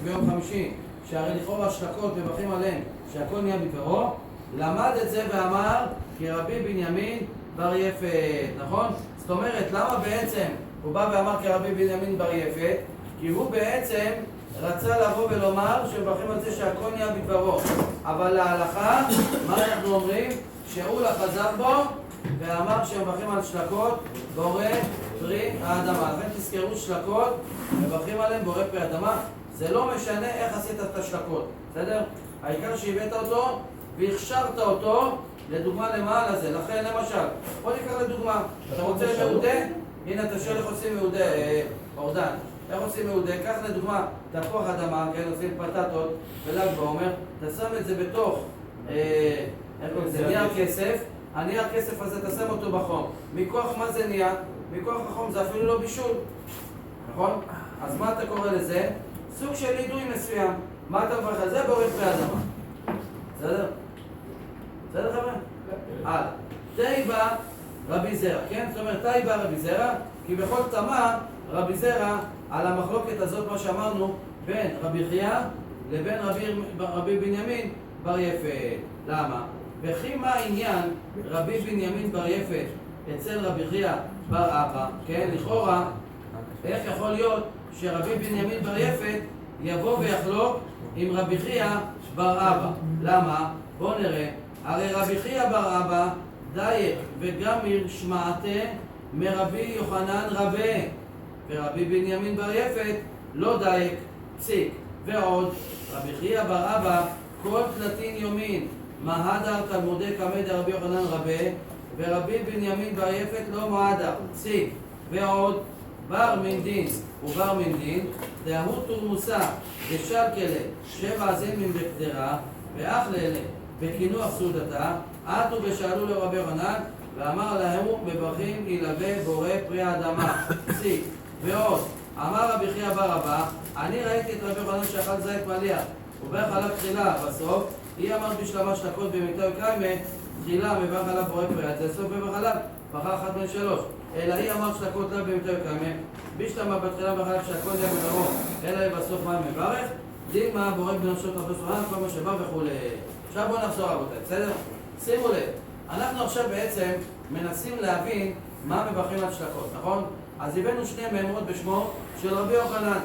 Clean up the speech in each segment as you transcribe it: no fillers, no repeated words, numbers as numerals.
ביום חמישי, שהרי לכאורה השלקות מברכים עליהם שהכל נהיה בדברו, למד את זה ואמר כי רבי בנימין בר יפת, נכון? זאת אומרת, למה בעצם הוא בא ואמר כי רבי בנימין בר יפת? כי הוא בעצם רצה לבוא ולומר שמברכים על זה שהכל נהיה בדברו, אבל להלכה, מה אנחנו אומרים? שאול חזר בו ואמר שמברכים על שלקות בורא פרי האדמה. לכן תזכרו שלקות, מברכים עליהם בורא פרי האדמה. זה לא משנה איך עשית את השלקות, בסדר? העיקר שהבאת אותו והכשרת אותו לדוגמה למעלה זה. לכן למשל, בוא ניקח לדוגמה, אתה רוצה מעודה? הנה אתה שואל איך עושים מעודה, אורדן. איך עושים מעודה? קח לדוגמה תפוח אדמה, כן, עושים פטטות ול"ג בעומר, אתה שם את זה בתוך נייר כסף. הנייר כסף הזה אתה שם אותו בחום. מכוח מה זה נהיה? מכוח החום זה אפילו לא בישול, נכון? אז מה אתה קורא לזה? סוג של אידוי מסוים. מה אתה מברך על זה? בורא פרי אדמה. בסדר? בסדר חבר'ה? הלאה. תיבא רבי זרע, כן? זאת אומרת תיבא רבי זרע, כי בכל תמה רבי זרע על המחלוקת הזאת מה שאמרנו בין רבי חייא לבין רבי בנימין בר יפת. למה? וכי מה העניין רבי בנימין בר יפת אצל רבי חייא בר אבא, כן? לכאורה, איך יכול להיות שרבי בנימין בר יפת יבוא ויחלוק עם רבי חייא בר אבא? למה? בואו נראה. הרי רבי חייא בר אבא דייק וגמיר שמעתה מרבי יוחנן רבה, ורבי בנימין בר יפת לא דייק, פסיק. ועוד, רבי חייא בר אבא כל תלתין יומין מהדר תלמודי קמא דרבי יוחנן רבה, ורבי בנימין בר יפת לא מהדר, פסיק. ועוד, בר מינדין ובר מינדין דהוא תורמוסה ושלקלה שבע זימים בקדרה ואח לאלה בקינוח סעודתה, עטו ושאלו לרבי יוחנן ואמר להם מברכים ילווה בורא פרי האדמה, פסיק. ועוד, אמר רבי חייא בר אבא, אני ראיתי את רבי יוחנן שאכל זית מליח וברך עליו תחילה, בסוף היא אמרת בשלמה שלקות במיטה וקיימה, תחילה מברך עליו בורא פרי האדמה, סוף מברך עליו בחר אחת בין שלוש. אלא היא אמרת שלקות לה במיטה וקיימה, בשלמה בתחילה מברך עליו שהכל נהיה בדברו, אלא היא בסוף מה מברך, דין מה בורא בנפשות רבי סורן, כל מה שבא וכו'. עכשיו בואו נחזור רבותיי, בסדר? שימו לב, אנחנו עכשיו בעצם מנסים להבין מה מברכים על שלקות, נכון? אז הבאנו שני מימרות בשמו של רבי יוחנן,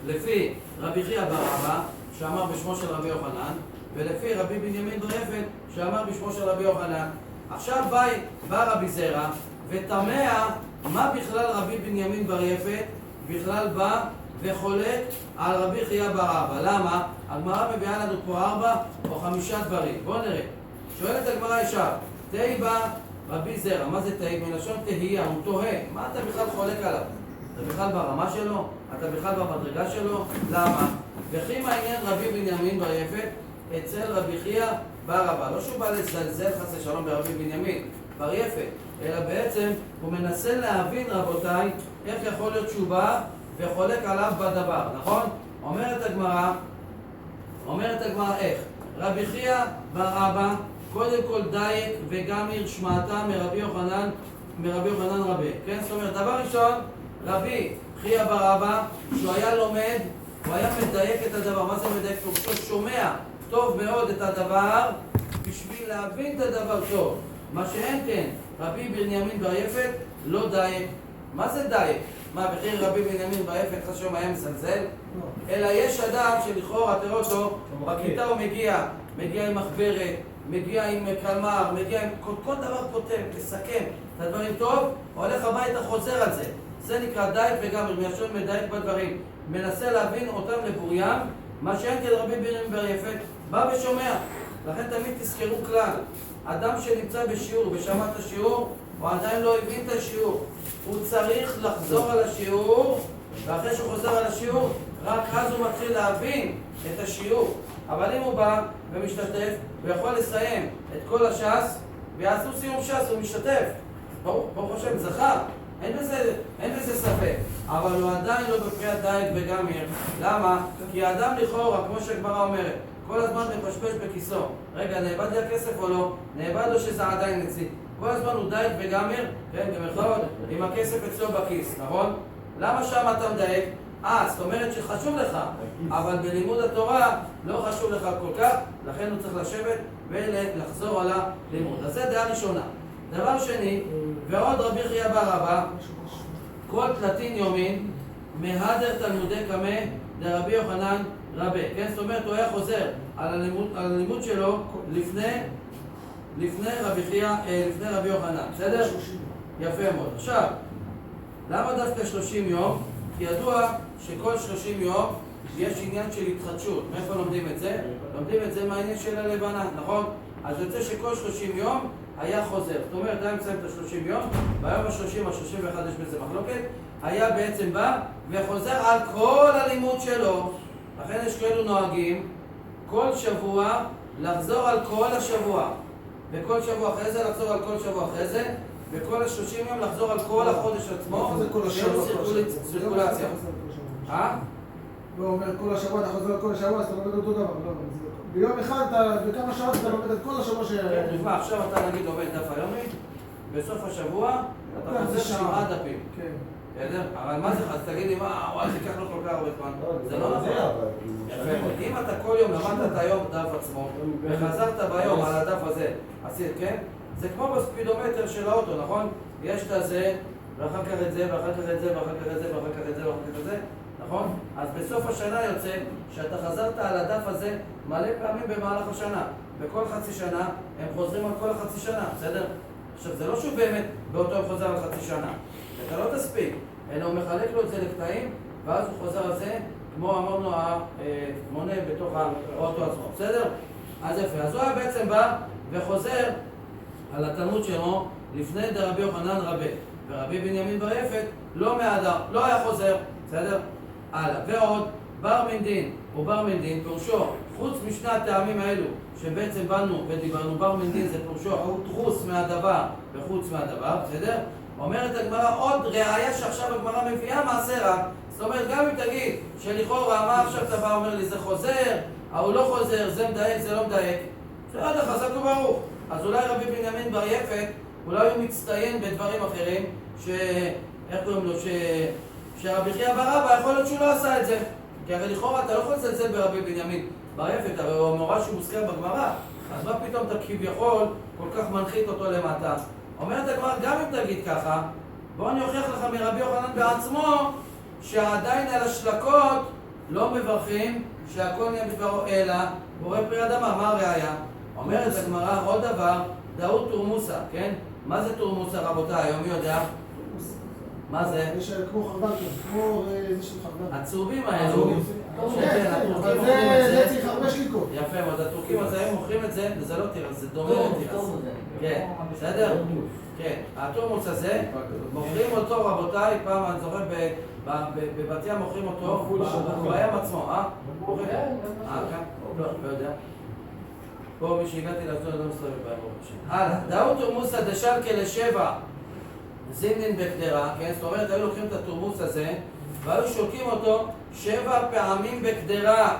לפי רבי חייא בר אבא שאמר בשמו של רבי יוחנן, ולפי רבי בנימין בר יפת שאמר בשמו של רבי יוחנן. עכשיו בא רבי זרע ותמה מה בכלל רבי בנימין בר יפת בכלל בא וחולק על רבי חייא בר אבא. למה? הגמרא מביאה לנו פה 4 או 5 דברים. בואו נראה. שואלת הגמרא ישר, תיבא רבי זרע, מה זה תיבא? מלשון תהייה, הוא תוהה. מה אתה בכלל חולק עליו? אתה בכלל ברמה שלו? אתה בכלל במדרגה שלו? למה? וכי מה העניין רבי בנימין בר יפת אצל רבי חייא בר אבא? לא שהוא בא לזלזל חס ושלום ברבי בנימין בר יפת, אלא בעצם הוא מנסה להבין רבותיי איך יכול להיות שהוא בא וחולק עליו בדבר, נכון? אומרת הגמרא איך? רבי חייא בר אבא קודם כל דייק וגמיר שמעתה מרבי יוחנן רבה, כן? זאת אומרת, דבר ראשון, רבי חייא בר אבא, שהוא היה לומד, הוא היה מדייק את הדבר. מה זה מדייק? הוא שומע טוב מאוד את הדבר בשביל להבין את הדבר טוב. מה שאין כן, רבי בנימין בר יפת לא דייק. מה זה דייק? מה, בכיר רבי בנימין בר יפת חשוב היה מסלזל? אלא יש אדם שלכאורה, תראו אותו, בכיתה הוא מגיע עם מחברת, מגיע עם קלמר, מגיע עם כל דבר כותב, מסכם את הדברים טוב, הולך הביתה חוזר על זה. זה נקרא דייק וגמר, מיישון מדייק בדברים. מנסה להבין אותם לבוריים, מה שאין כדי רבי בנימין בר יפת, בא ושומע. לכן תמיד תזכרו כלל, אדם שנמצא בשיעור ושמע את השיעור, הוא עדיין לא הבין את השיעור. הוא צריך לחזור על השיעור, ואחרי שהוא חוזר על השיעור, רק אז הוא מתחיל להבין את השיעור. אבל אם הוא בא ומשתתף, הוא יכול לסיים את כל הש"ס, ויעשו סיום ש"ס, הוא משתתף. ברוך השם, זכה. אין בזה ספק. אבל הוא עדיין לא בפריאת דייק וגמיר. למה? כי האדם לכאורה, כמו שהגמרא אומרת, כל הזמן מפשפש בכיסו. רגע, נאבד לי הכסף או לא? נאבד לו שזה עדיין אצלי. כל הזמן הוא דייק וגמיר, כן, במרכאות, עם הכסף אצלו בכיס, נכון? למה שם אתה מדייק? זאת אומרת שחשוב לך, אבל בלימוד התורה לא חשוב לך כל כך, לכן הוא צריך לשבת ולחזור על הלימוד. אז זה דעה ראשונה. דבר שני, ועוד רבי חייא בר אבא, כל תלתין יומין, מהדר תלמודי קמא דרבי יוחנן רבה. כן, זאת אומרת, הוא היה חוזר על הלימוד שלו לפני רבי יוחנן, בסדר? יפה מאוד. עכשיו, למה דווקא 30 יום? כי ידוע שכל 30 יום יש עניין של התחדשות. מאיפה לומדים את זה? לומדים את זה מהעניין של הלבנה, נכון? אז יוצא שכל 30 יום היה חוזר. זאת אומרת, היה מסיים את ה-30 יום, ביום ה-30, ה-31 יש בזה מחלוקת, היה בעצם בא וחוזר על כל הלימוד שלו. לכן יש כאלו נוהגים כל שבוע לחזור על כל השבוע, וכל שבוע אחרי זה לחזור על כל שבוע אחרי זה, וכל ה-30 יום לחזור על כל החודש עצמו, סירקולציה. לא אומר כל השבוע אתה חוזר על כל השבוע, אז אתה לומד אותו דבר. ביום אחד, בכמה שעות אתה לומד את כל השבוע נשמע, עכשיו אתה נגיד לומד דף היומי, בסוף השבוע אתה חוזר 7 דפים. בסדר? אבל מה זה? אז תגיד לי, וואי, זה ייקח לו כל כך הרבה זמן. זה לא נכון. אם אתה כל יום למדת את היום דף עצמו, וחזרת ביום על הדף הזה, עשית, כן? זה כמו בספידומטר של האוטו, נכון? יש את הזה, ואחר כך את זה, ואחר כך את זה, ואחר כך את זה, ואחר כך את זה, ואחר כך את זה, נכון? אז בסוף השנה יוצא שאתה חזרת על הדף הזה מלא פעמים במהלך השנה. בכל חצי שנה הם חוזרים על כל החצי שנה, בסדר? עכשיו, זה לא שהוא באמת באותו יום חוזר על חצי שנה. אתה לא תספיק, אלא הוא מחלק לו את זה לקטעים, ואז הוא חוזר על זה, כמו אמרנו, המונה בתוך האוטו עצמו, בסדר? אז יפה, אז הוא היה בעצם בא וחוזר על התלמוד שלו לפני דרבי יוחנן רבה, ורבי בנימין בר יפת לא מהדר, לא היה חוזר, בסדר? הלאה, ועוד בר מינדין, או בר מינדין, פירושו, חוץ משני הטעמים האלו, שבעצם באנו ודיברנו, בר מינדין זה פירושו, חוץ מהדבר וחוץ מהדבר, בסדר? אומרת הגמרא עוד ראיה שעכשיו הגמרא מביאה מעשה רק, זאת אומרת גם אם תגיד שלכאורה מה עכשיו אתה בא אומר לי זה חוזר, הוא לא חוזר, זה מדייק, זה לא מדייק, בסדר, חזק וברוך. אז אולי רבי בנימין בר יפת, אולי הוא מצטיין בדברים אחרים, איך קוראים לו, שרבי חייא בר אבא יכול להיות שהוא לא עשה את זה, כי הרי לכאורה אתה לא יכול לצלצל ברבי בנימין בר יפת, הרי הוא המורה שהוא מוזכר בגמרא, אז מה פתאום אתה כביכול כל כך מנחית אותו למטה? אומרת הגמרא, גם אם תגיד ככה, בוא אני אוכיח לך מרבי יוחנן בעצמו שעדיין על השלקות לא מברכים שהכל נהיה בדברו אלא בורא פרי אדמה. מה הראיה? אומרת הגמרא עוד דבר, דאו תורמוסה, כן? מה זה תורמוסה רבותיי? היום מי יודע? מה זה? יש כמו חרדל, כמו זה של חרדל. הצהובים האלו, זה צריך הרבה שליקות. יפה מאוד, הטורקים אז היום מוכרים את זה, וזה לא תירס, זה דומה לתירס. כן, בסדר? כן, התורמוס הזה, מוכרים אותו רבותיי, פעם אני זוכר בבת ים מוכרים אותו, בים עצמו, כן? לא יודע. פה מי שהגעתי לארצות לא מסתובב בים. הלאה, דאו תורמוסה דשלקה לשבע זימנין בקדרה, כן? זאת אומרת, היו לוקחים את התורמוס הזה והיו שולקים אותו 7 פעמים בקדרה.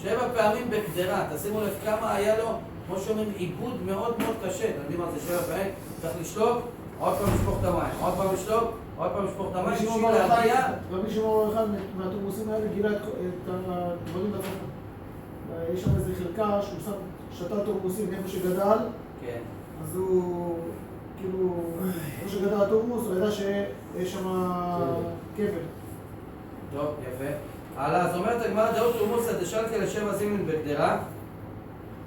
7 פעמים בקדרה, תשימו לב כמה היה לו, כמו שאומרים, עיבוד מאוד מאוד קשה. אתם יודעים מה זה 7 פעמים? צריך לשלוק, עוד פעם לשפוך את המים, עוד פעם לשלוק, עוד פעם לשפוך את המים, בשביל להגיע. רבי שמעון אחד מהתורמוסים האלה גילה את הדברים בצפון. יש שם איזה חלקה שהוא שתה תורמוסים איפה שגדל, כן. אז הוא כאילו, איפה שגדל התורמוס, הוא ידע שיש שם כבל. טוב, יפה. אז אומרת הגמרא, דאו תורמוסא דשלקה לשבע זימנין בקדרה,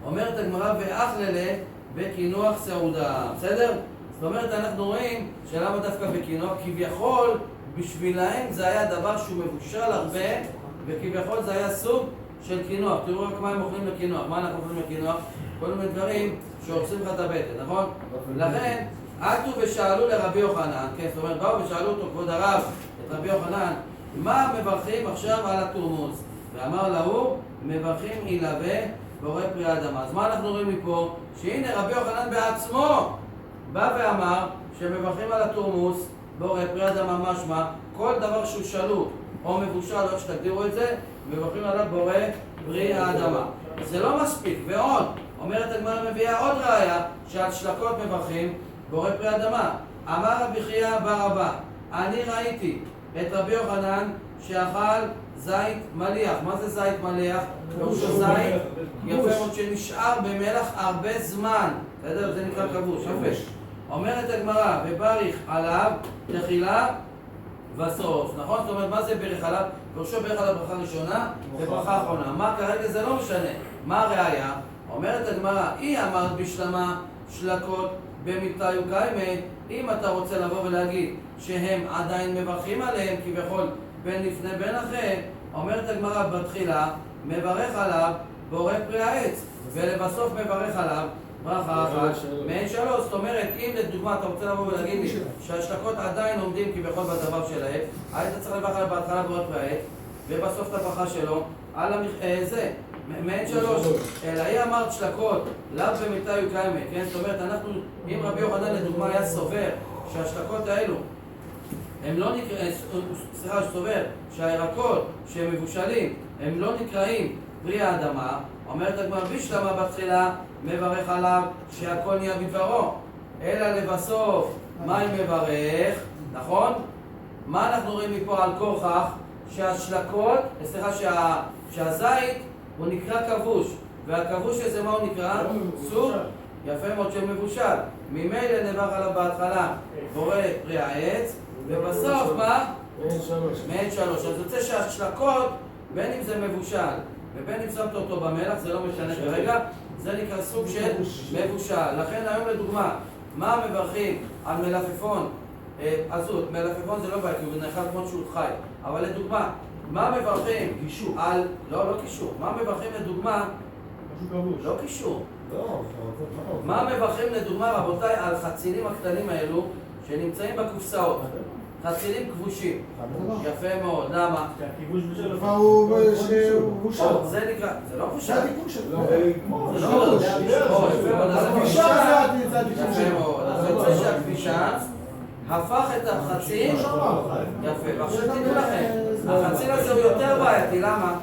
אומרת הגמרא, ואכללה בקינוח סעודה, בסדר? זאת אומרת, אנחנו רואים שלמה דווקא בקינוח, כביכול בשבילהם זה היה דבר שהוא מבושל הרבה, וכביכול זה היה סוג של קינוח. תראו רק מה הם אוכלים לקינוח, מה אנחנו אוכלים לקינוח? כל מיני דברים שהורסים לך את הבטן, נכון? לכן, עטו ושאלו לרבי יוחנן, כן, זאת אומרת, באו ושאלו אותו, כבוד הרב, את רבי יוחנן, מה מברכים עכשיו על התורמוס? ואמר לה, מברכים ילווה בורא פרי אדמה. אז מה אנחנו רואים מפה? שהנה רבי יוחנן בעצמו בא ואמר שמברכים על התורמוס בורא פרי אדמה, משמע כל דבר שהוא שלוק או מבושל, עוד שתגדירו את זה, מברכים עליו בורא פרי האדמה. זה לא מספיק, ועוד אומרת הגמרא מביאה עוד ראיה שעל שלקות מברכים בורא פרי אדמה. אמר רבי חייא בר אבא, אני ראיתי את רבי יוחנן שאכל זית מליח. מה זה זית מליח? פירושו זית יפה מאוד שנשאר במלח הרבה זמן. בסדר? זה נקרא כבוש, יפה. אומרת הגמרא, ובריך עליו תחילה וסוף. נכון? זאת אומרת, מה זה ברך עליו? פירושו ברך עליו ברכה ראשונה וברכה אחרונה. מה כרגע זה לא משנה. מה הראיה? אומרת הגמרא, היא אמרת בשלמה שלקות במיתאי וקיימא. אם אתה רוצה לבוא ולהגיד שהם עדיין מברכים עליהם כביכול בין לפני בין אחרי, אומרת הגמרא בתחילה מברך עליו בורא פרי העץ, ולבסוף מברך עליו ברכה אחת מעין שלוש. זאת אומרת, אם לדוגמה אתה רוצה לבוא ולהגיד לי שהשלקות עדיין עומדים כביכול בדבר שלהם, היית צריך לברך עליו בהתחלה בורא פרי העץ ובסוף את הברכה שלו על זה מעין שלוש. אלא היא אמרת שלקות לאו במיתאי וקיימא, כן? זאת אומרת, אנחנו, אם רבי יוחנן לדוגמה היה סובר שהשלקות האלו הם לא נקראים, סובר שהירקות שהם מבושלים הם לא נקראים פרי האדמה, אומרת הגמרא בשלמה בתחילה מברך עליו שהכל נהיה בדברו, אלא לבסוף מה היא מברך, נכון? מה אנחנו רואים מפה על כוכך? שהשלקות, שהזית הוא נקרא כבוש, והכבוש הזה מה הוא נקרא? סוג יפה מאוד של מבושל. ממילא נברך עליו בהתחלה בורא פרי העץ, ובסוף מה? מעין שלוש. אז יוצא שהשלקות, בין אם זה מבושל ובין אם שמת אותו במלח, זה לא משנה כרגע, זה נקרא סוג של מבושל. לכן היום לדוגמה, מה מברכים על מלפפון? עזות, מלפפון זה לא בעיה, כי הוא נאכל כמו שהוא חי. אבל לדוגמה, מה מברכים על... לא קישור. מה מברכים לדוגמה? לא קישור. מה מברכים לדוגמה, רבותיי, על חצילים הקטנים האלו שנמצאים בקופסאות? חצילים כבושים. יפה מאוד. למה? הוא בושה. זה נקרא... זה לא בושה. זה התיקון שלו. זה לא בושה. יפה מאוד. אז יוצא שהכבישה הפך את החציל, יפה, ועכשיו תדעו לכם, החציל הזה הוא יותר בעייתי, למה?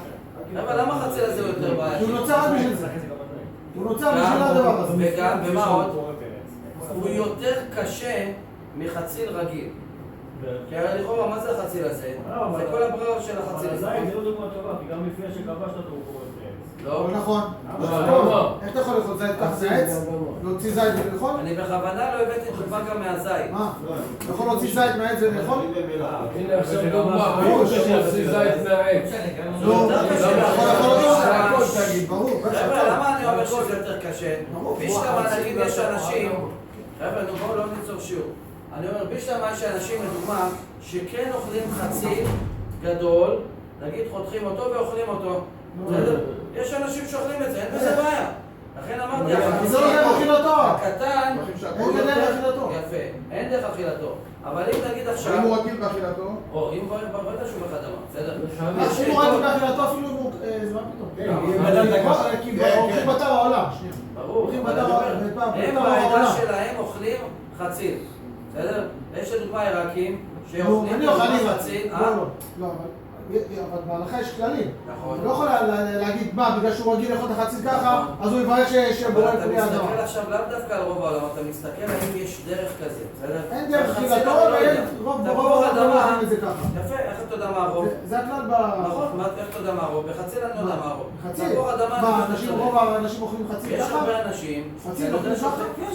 למה החציל הזה הוא יותר בעייתי? הוא נוצר רק בשביל זה. הוא נוצר בשביל הדבר הזה. וגם, ומה עוד? הוא יותר קשה מחציל רגיל. כי הרי לכאורה, מה זה החציל הזה? זה כל הברירה של החציל הזה. זה לא דוגמה טובה, כי גם לפני שכבשת אותו הוא קורא את לא. לא נכון. איך אתה יכול לאכול זית? קח זית, להוציא זית ולאכול? אני בכוונה לא הבאתי דוגמה גם מהזית. מה? אתה יכול להוציא זית מהעץ ולאכול? הנה עכשיו דוגמה, ברור שיוציא זית מהעץ. לא, ברור. חבר'ה, למה אני אומר שזה יותר קשה? בשלמה נגיד יש אנשים, חבר'ה, בואו לא ניצור שיעור. אני אומר, בשלמה יש אנשים, לדוגמה, שכן אוכלים חציל גדול, נגיד חותכים אותו ואוכלים אותו. יש אנשים שאוכלים את זה, אין בזה בעיה. לכן אמרתי, זה לא דרך אכילתו. הקטן, אין דרך אכילתו. יפה, אין דרך אכילתו. אבל אם נגיד עכשיו... אם הוא רגיל באכילתו? או, אם הוא ברגע שהוא בחדמה, בסדר? אם הוא רגיל באכילתו אפילו אם הוא... זה מה פתאום? כי אוכלים בשר העולם. ברור, אבל אני אומר, הם בעדה שלהם אוכלים חציל. בסדר? יש לדוגמה עיראקים שאוכלים חציל. לא, אבל בהלכה יש כללים. נכון. הוא לא יכול להגיד מה, בגלל שהוא רגיל לאכול את החציל ככה, אז הוא יברך שבורא אתה פרי האדמה. מסתכל עכשיו לאו דווקא על רוב העולם, אתה מסתכל האם יש דרך כזה, בסדר? אין דרך אכילתו ואין רוב העולם עושים את זה ככה. יפה, איך אתה יודע מה הרוב? זה הכלל ב... נכון, איך אתה יודע מה הרוב? בחציל אני לא יודע מה הרוב. חציל? תפוח אדמה, מה, רוב האנשים אוכלים חציל יש ככה? הרבה אנשים... חציל אוכלים ככה? חציל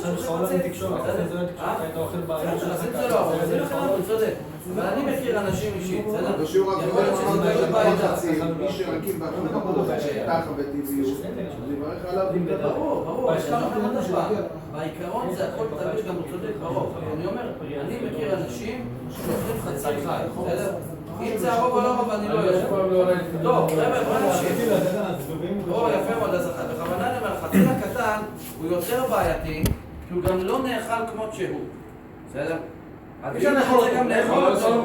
זה לא, אבל זה נכון, הוא צודק. אבל אני מכיר אנשים אישית, בסדר? בשיעור יכול להיות שזה הקודם לא בעיה. מי שרגיל באכילתו ככה בטבעיות, אני מברך עליו. ברור, יש לך עוד דבר. בעיקרון זה הכל תמיד גם הוא צודק ברוב. אני אומר, אני מכיר אנשים שאוכלים חציל חי, בסדר? אם זה הרוב או לא רוב, אני לא יודע. טוב, חבר'ה, בוא נמשיך. יפה מאוד, אז בכוונה אני אומר, החציל הקטן הוא יותר בעייתי, כי הוא גם לא נאכל כמו שהוא. בסדר? אז אם אתה רוצה גם לאכול אותו...